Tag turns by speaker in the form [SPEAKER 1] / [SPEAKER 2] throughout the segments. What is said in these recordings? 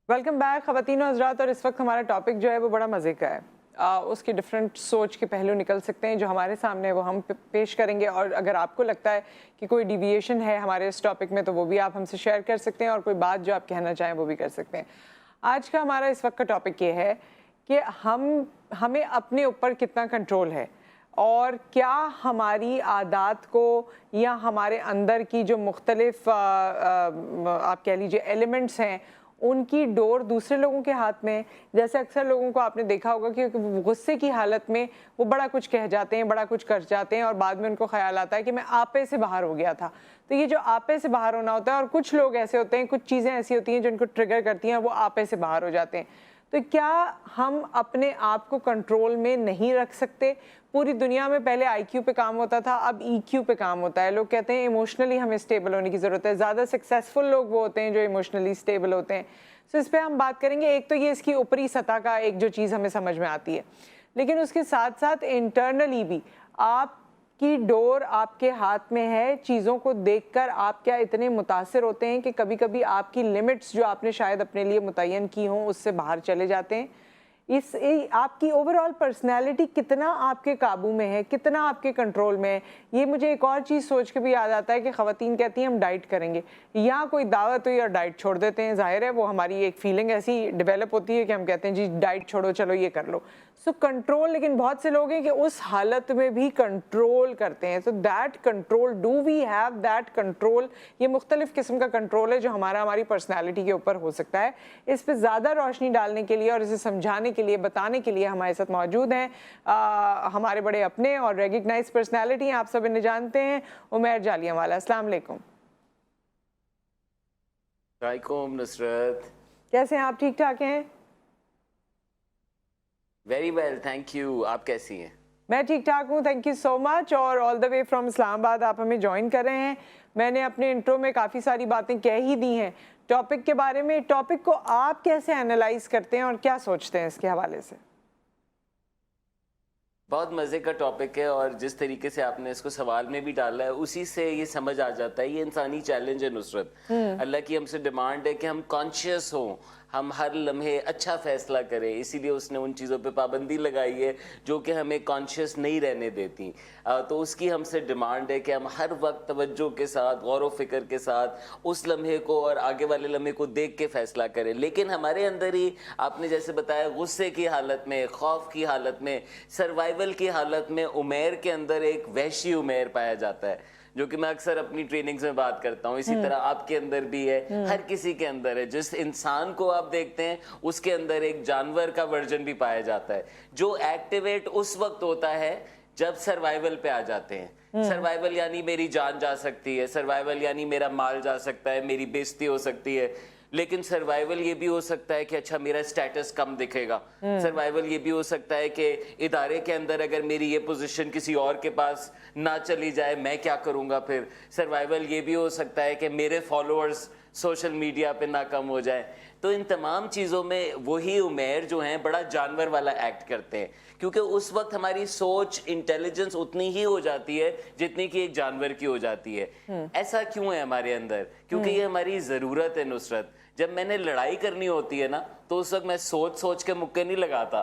[SPEAKER 1] Welcome back ख़वातीन और हज़रात। और इस वक्त हमारा टॉपिक जो है वो बड़ा मज़े का है। उसकी डिफरेंट सोच के पहलू निकल सकते हैं जो हमारे सामने वो हम पेश करेंगे, और अगर आपको लगता है कि कोई डिविएशन है हमारे इस टॉपिक में तो वो भी आप हमसे शेयर कर सकते हैं, और कोई बात जो आप कहना चाहें वो भी कर सकते हैं। आज का हमारा इस वक्त का टॉपिक ये है कि हमें अपने ऊपर कितना कंट्रोल है, और क्या हमारी आदत को या हमारे अंदर की जो मुख्तलिफ आप कह लीजिए एलिमेंट्स हैं उनकी डोर दूसरे लोगों के हाथ में। जैसे अक्सर लोगों को आपने देखा होगा कि गुस्से की हालत में वो बड़ा कुछ कह जाते हैं, बड़ा कुछ कर जाते हैं, और बाद में उनको ख्याल आता है कि मैं आपे से बाहर हो गया था। तो ये जो आपे से बाहर होना होता है, और कुछ लोग ऐसे होते हैं, कुछ चीज़ें ऐसी होती हैं जो उनको ट्रिगर करती हैं, वो आपे से बाहर हो जाते हैं। तो क्या हम अपने आप को कंट्रोल में नहीं रख सकते? पूरी दुनिया में पहले IQ पे काम होता था, अब EQ पे काम होता है। लोग कहते हैं इमोशनली हमें स्टेबल होने की ज़रूरत है। ज़्यादा सक्सेसफुल लोग वो होते हैं जो इमोशनली स्टेबल होते हैं। तो इस पर हम बात करेंगे। एक तो ये इसकी ऊपरी सतह का एक जो चीज़ हमें समझ में आती है, लेकिन उसके साथ साथ इंटरनली भी आपकी डोर आपके हाथ में है। चीज़ों को देखकर आप क्या इतने मुतासिर होते हैं कि कभी कभी आपकी लिमिट्स जो आपने शायद अपने लिए मुतय्यन की हों उससे बाहर चले जाते हैं। आपकी ओवरऑल पर्सनैलिटी कितना आपके काबू में है, कितना आपके कंट्रोल में है। ये मुझे एक और चीज़ सोच के भी याद आता है कि ख़वातीन कहती हैं हम डाइट करेंगे, या कोई दावत हुई और डाइट छोड़ देते हैं। ज़ाहिर है वो हमारी एक फीलिंग ऐसी डेवलप होती है कि हम कहते हैं जी डाइट छोड़ो, चलो ये कर लो। सो कंट्रोल, लेकिन बहुत से लोग हैं कि उस हालत में भी कंट्रोल करते हैं। So that control, do we have that control? ये मुख्तलिफ किस्म का कंट्रोल है जो हमारी पर्सनैलिटी के ऊपर हो सकता है। इस पर ज़्यादा रोशनी डालने के लिए और इसे समझाने के लिए, बताने के लिए हमारे साथ मौजूद हैं हमारे बड़े अपने और रेकग्नाइज पर्सनैलिटी हैं, आप सब इन्हें जानते हैं, उमैर जालियांवाला। अस्सलाम वालेकुम।
[SPEAKER 2] वालेकुम नुसरत,
[SPEAKER 1] कैसे हैं आप? ठीक ठाक हैं?
[SPEAKER 2] Very well thank you. आप कैसी हैं?
[SPEAKER 1] मैं ठीक ठाक हूँ, थैंक यू सो मच। और all the way from Islamabad आप हमें ज्वाइन कर रहे हैं। मैंने अपने इंट्रो में काफ़ी सारी बातें कह ही दी हैं टॉपिक के बारे में। टॉपिक को आप कैसे एनालाइज करते हैं और क्या सोचते हैं इसके हवाले से?
[SPEAKER 2] बहुत मज़े का टॉपिक है, और जिस तरीके से आपने इसको सवाल में भी डाला है उसी से ये समझ आ जाता है। ये इंसानी चैलेंज है नुसरत। अल्लाह की हमसे डिमांड है कि हम कॉन्शियस हों, हम हर लम्हे अच्छा फैसला करें। इसीलिए उसने उन चीज़ों पे पाबंदी लगाई है जो कि हमें कॉन्शियस नहीं रहने देती। तो उसकी हमसे डिमांड है कि हम हर वक्त तवज्जो के साथ, गौर व फिक्र के साथ उस लम्हे को और आगे वाले लम्हे को देख के फैसला करें। लेकिन हमारे अंदर ही आपने जैसे बताया गुस्से की हालत में, खौफ की हालत में, सर्वाइवल की हालत में उमैर के अंदर एक वहशी उमैर पाया जाता है, जो कि मैं अक्सर अपनी ट्रेनिंग्स में बात करता हूँ। इसी तरह आपके अंदर भी है, हर किसी के अंदर है। जिस इंसान को आप देखते हैं उसके अंदर एक जानवर का वर्जन भी पाया जाता है, जो एक्टिवेट उस वक्त होता है जब सर्वाइवल पे आ जाते हैं। सर्वाइवल यानी मेरी जान जा सकती है, सर्वाइवल यानी मेरा माल जा सकता है, मेरी बेइज्जती हो सकती है। लेकिन सर्वाइवल ये भी हो सकता है कि अच्छा मेरा स्टेटस कम दिखेगा। सर्वाइवल ये भी हो सकता है कि इदारे के अंदर अगर मेरी ये पोजीशन किसी और के पास ना चली जाए, मैं क्या करूँगा फिर। सर्वाइवल ये भी हो सकता है कि मेरे फॉलोअर्स सोशल मीडिया पे ना कम हो जाए। तो इन तमाम चीज़ों में वही उमैर जो हैं बड़ा जानवर वाला एक्ट करते हैं, क्योंकि उस वक्त हमारी सोच, इंटेलिजेंस उतनी ही हो जाती है जितनी कि एक जानवर की हो जाती है। ऐसा क्यों है हमारे अंदर? क्योंकि ये हमारी ज़रूरत है नुसरत। जब मैंने लड़ाई करनी होती है ना तो उस वक्त मैं सोच सोच के मुक्के नहीं लगाता।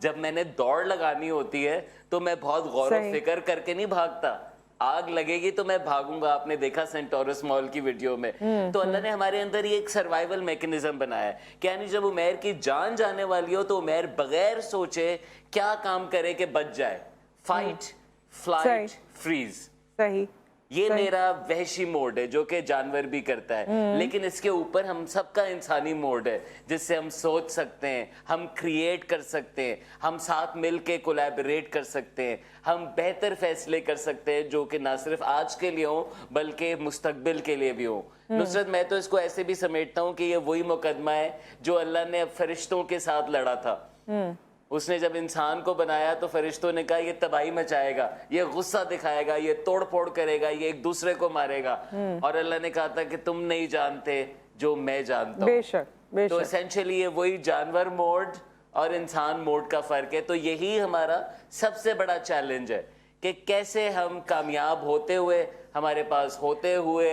[SPEAKER 2] जब मैंने दौड़ लगानी होती है तो मैं बहुत गौर व फिक्र करके नहीं भागता। आग लगेगी तो मैं भागूंगा। आपने देखा सेंटोरस मॉल की वीडियो में। तो अल्लाह ने हमारे अंदर ये एक सर्वाइवल मैकेनिज्म बनाया है कि यानी जब उमैर की जान जाने वाली हो तो उमैर बगैर सोचे क्या काम करे कि बच जाए। Fight, flight, freeze.
[SPEAKER 1] सही।
[SPEAKER 2] ये मेरा वहशी मोड है जो कि जानवर भी करता है। लेकिन इसके ऊपर हम सबका इंसानी मोड है जिससे हम सोच सकते हैं, हम क्रिएट कर सकते हैं, हम साथ मिल के कोलैबोरेट कर सकते हैं, हम बेहतर फैसले कर सकते हैं जो कि ना सिर्फ आज के लिए हो बल्कि मुस्तकबिल के लिए भी हो। नुसरत, मैं तो इसको ऐसे भी समेटता हूँ कि ये वही मुकदमा है जो अल्लाह ने फरिश्तों के साथ लड़ा था। उसने जब इंसान को बनाया तो फरिश्तों ने कहा ये तबाही मचाएगा, ये गुस्सा दिखाएगा, ये तोड़ फोड़ करेगा, ये एक दूसरे को मारेगा। और अल्लाह ने कहा था कि तुम नहीं जानते जो मैं जानता हूँ।
[SPEAKER 1] बेशक, बेशक।
[SPEAKER 2] तो एसेंशियली ये वही जानवर मोड और इंसान मोड का फर्क है। तो यही हमारा सबसे बड़ा चैलेंज है कि कैसे हम कामयाब होते हुए हमारे पास होते हुए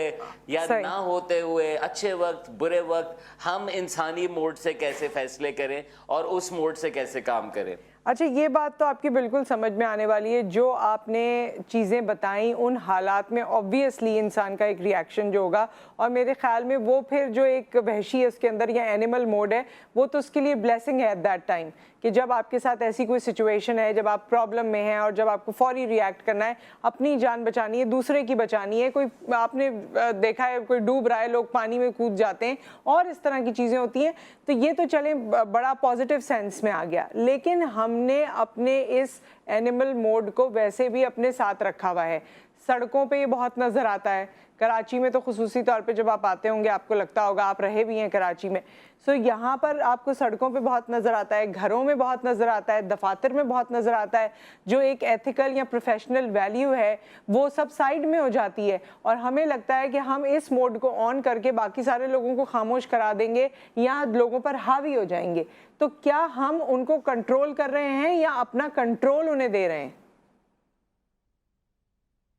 [SPEAKER 2] या
[SPEAKER 1] सही।
[SPEAKER 2] ना होते हुए, अच्छे वक्त बुरे वक्त, हम इंसानी मोड से कैसे फैसले करें और उस मोड से कैसे काम करें।
[SPEAKER 1] अच्छा, ये बात तो आपकी बिल्कुल समझ में आने वाली है। जो आपने चीज़ें बताई, उन हालात में ऑब्वियसली इंसान का एक रिएक्शन जो होगा, और मेरे ख्याल में वो फिर जो एक वहशी है उसके अंदर या एनिमल मोड है, वो तो उसके लिए ब्लेसिंग है एट दैट टाइम, कि जब आपके साथ ऐसी कोई सिचुएशन है, जब आप प्रॉब्लम में हैं और जब आपको फौरी रिएक्ट करना है, अपनी जान बचानी है, दूसरे की बचानी है। कोई आपने देखा है कोई डूब रहा है, लोग पानी में कूद जाते हैं और इस तरह की चीज़ें होती हैं, तो ये तो चले बड़ा पॉजिटिव सेंस में आ गया। लेकिन हमने अपने इस एनिमल मोड को वैसे भी अपने साथ रखा हुआ है। सड़कों पे ये बहुत नज़र आता है, कराची में तो खुसूसी तौर पे जब आप आते होंगे आपको लगता होगा, आप रहे भी हैं कराची में, सो यहाँ पर आपको सड़कों पे बहुत नज़र आता है, घरों में बहुत नज़र आता है, दफातर में बहुत नज़र आता है। जो एक एथिकल या प्रोफेशनल वैल्यू है वो सब साइड में हो जाती है और हमें लगता है कि हम इस मोड को ऑन करके बाकी सारे लोगों को खामोश करा देंगे या लोगों पर हावी हो जाएंगे। तो क्या हम उनको कंट्रोल कर रहे हैं या अपना कंट्रोल उन्हें दे रहे हैं?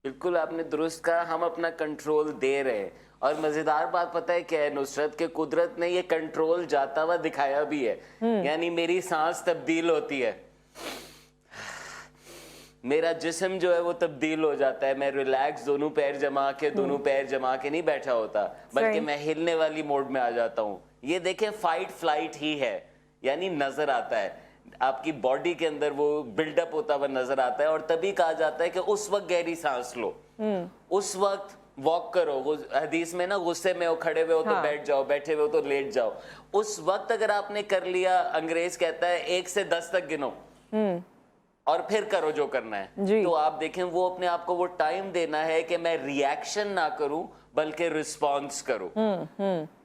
[SPEAKER 2] बिल्कुल आपने दुरुस्त कहा, हम अपना कंट्रोल दे रहे हैं। और मजेदार बात पता है क्या है नुसरत, के कुदरत ने ये कंट्रोल जाता हुआ दिखाया भी है। यानी मेरी सांस तब्दील होती है, मेरा जिस्म जो है वो तब्दील हो जाता है, मैं रिलैक्स दोनों पैर जमा के नहीं बैठा होता, बल्कि मैं हिलने वाली मोड में आ जाता हूँ। ये देखें फाइट फ्लाइट ही है, यानी नजर आता है आपकी बॉडी के अंदर वो बिल्डअप होता हुआ नजर आता है। और तभी कहा जाता है कि उस वक्त गहरी सांस लो, उस वक्त वॉक करो। वो हदीस में ना, गुस्से में हो खड़े हुए हो तो बैठ जाओ, बैठे हुए हो तो लेट जाओ। उस वक्त अगर आपने कर लिया, अंग्रेज कहता है 1 से 10 तक गिनो और फिर करो जो करना है। तो आप देखें वो अपने आप को वो टाइम देना है कि मैं रिएक्शन ना करूं बल्कि रिस्पॉन्स करूं।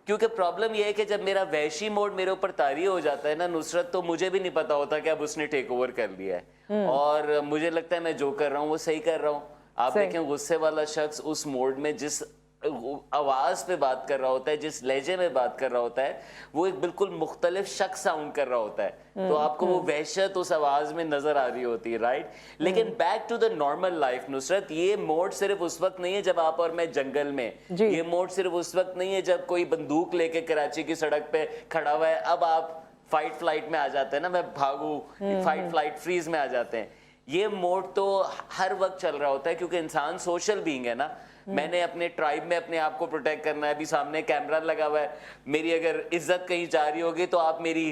[SPEAKER 2] क्योंकि प्रॉब्लम ये है कि जब मेरा वैशी मोड मेरे ऊपर तारी हो जाता है ना नुसरत, तो मुझे भी नहीं पता होता कि अब उसने टेक ओवर कर लिया है और मुझे लगता है मैं जो कर रहा हूँ वो सही कर रहा हूँ। आप देखें गुस्से वाला शख्स उस मोड में जिस आवाज पे बात कर रहा होता है, जिस लहजे में बात कर रहा होता है, वो एक बिल्कुल मुख्तलिफ शख्स साउंड कर रहा होता है। तो आपको वो वहशत उस आवाज में नजर आ रही होती है, राइट। लेकिन back to the normal life Nusrat, ये मोड सिर्फ उस वक्त नहीं है जब आप और मैं जंगल में, ये मोड सिर्फ उस वक्त नहीं है जब कोई बंदूक लेके कराची की सड़क पे खड़ा हुआ है। अब आप फाइट फ्लाइट में आ जाते हैं ना, मैं भागू, फाइट फ्लाइट फ्रीज में आ जाते हैं। ये मोड तो हर वक्त चल रहा होता है क्योंकि इंसान सोशल बीइंग है ना। मैंने अपने ट्राइब में अपने आप को प्रोटेक्ट करना है। अभी सामने कैमरा लगा हुआ है, मेरी अगर इज्जत कहीं जा रही होगी तो आप मेरी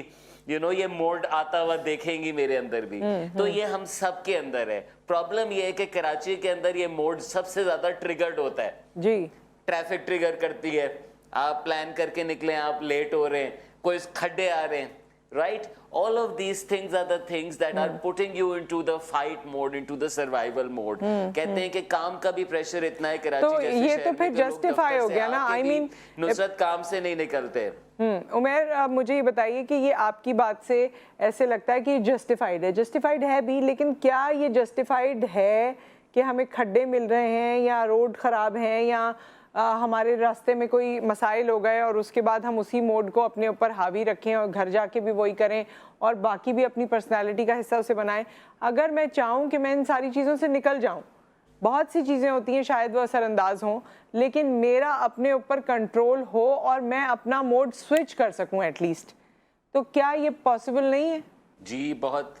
[SPEAKER 2] ये मोड आता हुआ देखेंगी मेरे अंदर भी। तो ये हम सब के अंदर है। प्रॉब्लम ये है कि कराची के अंदर ये मोड सबसे ज्यादा ट्रिगर्ड होता है जी। ट्रैफिक ट्रिगर करती है, आप प्लान करके निकले, आप लेट हो रहे हैं, कोई खड्डे आ रहे हैं, right? All of these things are the things that are putting you into the fight mode, into the survival mode. कहते हैं कि काम का भी प्रेशर इतना है कराची
[SPEAKER 1] तो
[SPEAKER 2] जैसे
[SPEAKER 1] ये तो फिर जस्टिफाई हो गया ना। आई मीन
[SPEAKER 2] नुसरत काम से नहीं निकलते।
[SPEAKER 1] उमर, आप मुझे ये बताइए कि ये आपकी बात से ऐसे लगता है कि जस्टिफाइड है, जस्टिफाइड है भी, लेकिन क्या ये जस्टिफाइड है कि हमें खड्डे मिल रहे हैं या रोड खराब है या हमारे रास्ते में कोई मसाइल हो गए और उसके बाद हम उसी मोड को अपने ऊपर हावी रखें और घर जाके भी वही करें और बाकी भी अपनी पर्सनालिटी का हिस्सा उसे बनाएं? अगर मैं चाहूँ कि मैं इन सारी चीज़ों से निकल जाऊँ, बहुत सी चीज़ें होती हैं शायद वो असरअंदाज हों, लेकिन मेरा अपने ऊपर कंट्रोल हो और मैं अपना मोड स्विच कर सकूँ एटलीस्ट, तो क्या ये पॉसिबल नहीं है?
[SPEAKER 2] जी बहुत,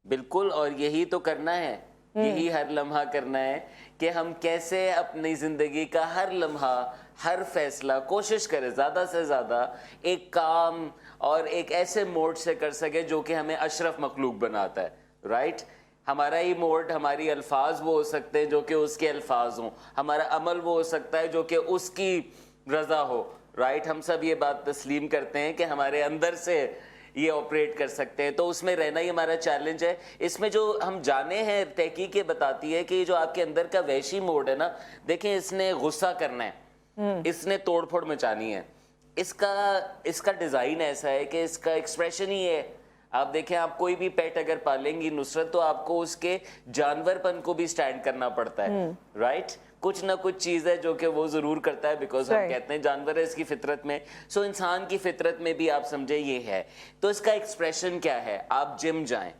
[SPEAKER 2] बिल्कुल। और यही तो करना है, यही हर लम्हा करना है कि हम कैसे अपनी जिंदगी का हर लम्हा, हर फैसला कोशिश करें ज्यादा से ज्यादा एक काम और एक ऐसे मोड से कर सके जो कि हमें अशरफ मखलूक बनाता है, राइट। हमारा ही मोड, हमारी अल्फाज वो हो सकते हैं जो कि उसके अल्फाज हों, हमारा अमल वो हो सकता है जो कि उसकी रजा हो, राइट। हम सब ये बात तस्लीम करते हैं कि हमारे अंदर से ये ऑपरेट कर सकते हैं, तो उसमें रहना ही हमारा चैलेंज है। इसमें जो हम जाने हैं, तहकीक ये बताती है कि जो आपके अंदर का वैशी मोड है ना, देखें इसने गुस्सा करना है, इसने तोड़फोड़ मचानी है, इसका डिजाइन ऐसा है कि इसका एक्सप्रेशन ही है। आप देखें, आप कोई भी पेट अगर पालेंगी नुसरत, तो आपको उसके जानवरपन को भी स्टैंड करना पड़ता है, राइट। कुछ ना कुछ चीज है जो कि वो जरूर करता है, बिकॉज हम कहते हैं जानवर है इसकी फितरत में। सो इंसान की फितरत में भी आप समझे ये है। तो इसका एक्सप्रेशन क्या है? आप जिम जाएं,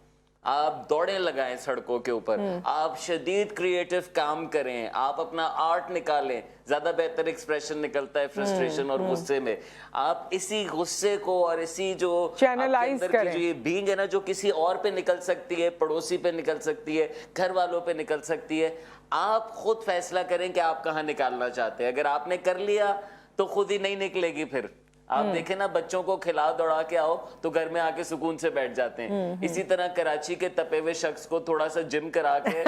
[SPEAKER 2] آپ دوڑیں لگائیں سڑکوں کے اوپر, آپ شدید کریٹو کام کریں, آپ اپنا آرٹ نکالیں, زیادہ بہتر ایکسپریشن نکلتا ہے فرسٹریشن اور غصے میں. آپ اسی غصے کو اور اسی جو
[SPEAKER 1] چینلائز کریں,
[SPEAKER 2] جو یہ بینگ ہے نا, جو کسی اور پہ نکل سکتی ہے, پڑوسی پہ نکل سکتی ہے, گھر والوں پہ نکل سکتی ہے, آپ خود فیصلہ کریں کہ آپ کہاں نکالنا چاہتے ہیں. اگر آپ نے کر لیا تو خود ہی نہیں نکلے گی. پھر آپ دیکھیں نا, بچوں کو کھلا دوڑا کے آؤ تو گھر میں آ کے سکون سے بیٹھ جاتے ہیں. اسی طرح کراچی کے تپے ہوئے شخص کو تھوڑا سا جم کرا کے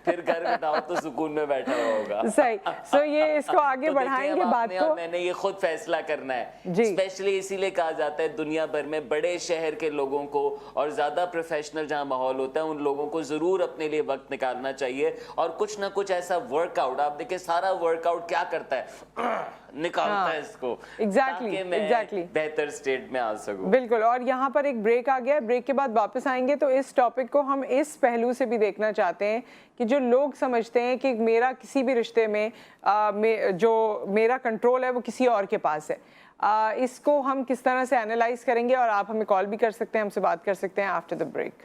[SPEAKER 2] پھر گھر بٹھاؤ تو سکون میں بیٹھا ہوا ہوگا.
[SPEAKER 1] صحیح. سو یہ اس کو آگے بڑھائیں گے بات کو.
[SPEAKER 2] میں نے یہ خود فیصلہ کرنا ہے,
[SPEAKER 1] جی,
[SPEAKER 2] اسپیشلی اسی لیے کہا جاتا ہے دنیا بھر میں بڑے شہر کے لوگوں کو اور زیادہ پروفیشنل جہاں ماحول ہوتا ہے ان لوگوں کو ضرور اپنے لیے وقت نکالنا چاہیے اور کچھ نہ کچھ ایسا ورک آؤٹ. آپ دیکھیں سارا ورک آؤٹ کیا کرتا ہے, نکالتا ہے اس کو,
[SPEAKER 1] ایگزیکٹلی
[SPEAKER 2] بہتر سٹیٹ میں آ سکوں.
[SPEAKER 1] بالکل. اور یہاں پر ایک بریک آ گیا, بریک کے بعد واپس آئیں گے تو اس ٹاپک کو ہم اس پہلو سے بھی دیکھنا چاہتے ہیں کہ جو لوگ سمجھتے ہیں کہ میرا کسی بھی رشتے میں جو میرا کنٹرول ہے وہ کسی اور کے پاس ہے, اس کو ہم کس طرح سے اینالائز کریں گے. اور آپ ہمیں کال بھی کر سکتے ہیں, ہم سے بات کر سکتے ہیں آفٹر دا بریک.